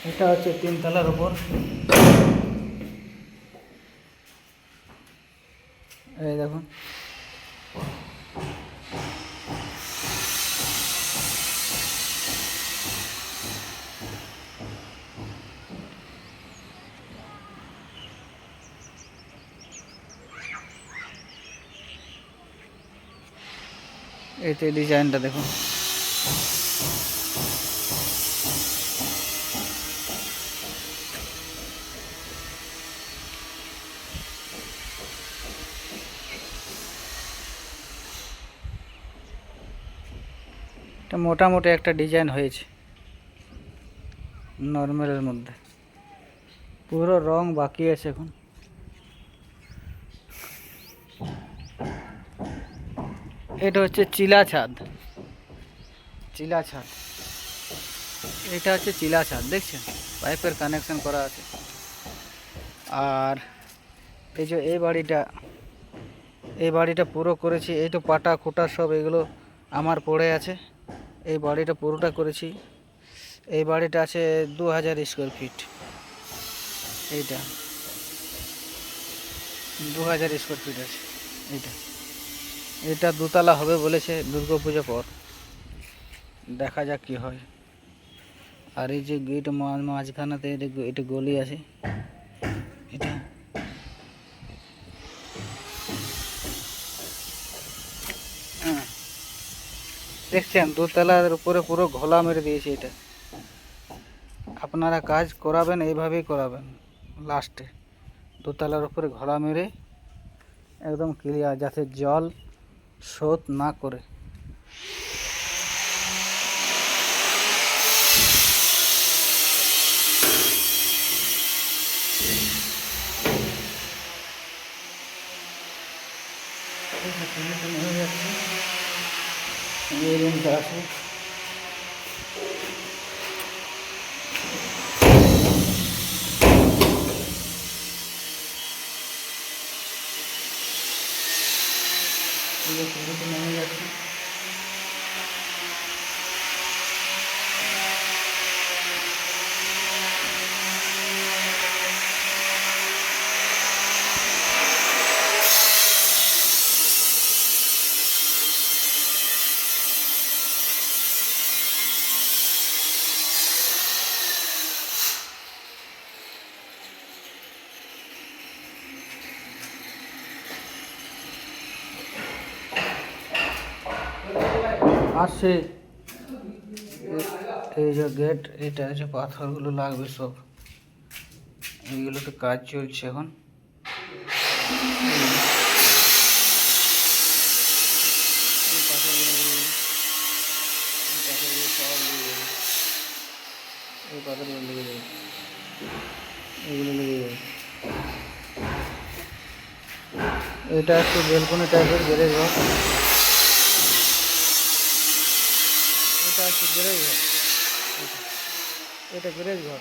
এটা হচ্ছে 3 তলার উপর। এই দেখুন, এতে ডিজাইনটা দেখুন। এটা মোটামুটি একটা ডিজাইন হয়েছে নর্মালের মধ্যে, পুরো রং বাকি আছে এখন। এটা হচ্ছে চিলা ছাদ, চিলা ছাদ। এটা হচ্ছে চিলা ছাদ, দেখছেন পাইপের কানেকশন করা আছে। আর এই যে এই বাড়িটা পুরো করেছি, এই তো পাটা খুঁটা সব এগুলো আমার পড়ে আছে। এই বাড়িটা পুরোটা করেছি। এই বাড়িটা আছে 2000 স্কোয়ার ফিট। এইটা 2000 স্কোয়ার ফিট আছে। এটা দোতলা হবে বলেছে দুর্গাপূজা পর, দেখা যাক কি হয়। আর এই যে গেট মাঝখানাতে এটা গলি আছে। এটা দেখছেন দোতলার উপরে পুরো ঘোলা মেরে দিয়েছে। এটা আপনারা কাজ করাবেন এইভাবেই করাবেন, লাস্টে দোতলার উপরে ঘোলা মেরে একদম ক্লিয়ার, যাতে জল শোধ না করে। হয়ে যাচ্ছে এই রুমটা আছে। নেমে যাচ্ছে। আসছে এই যে গেট, এটা যে পাথরগুলো লাগবে সব, এইগুলোতে কাজ চলছে এখন। এই পাথরগুলো লেগে যাবে, এইগুলো লেগে যাবে। এটা একটু বেলকনি টাইপের গ্যারেজ ঘর। এটা একটু গ্যারেজ ঘর, এটা গ্যারেজ ঘর।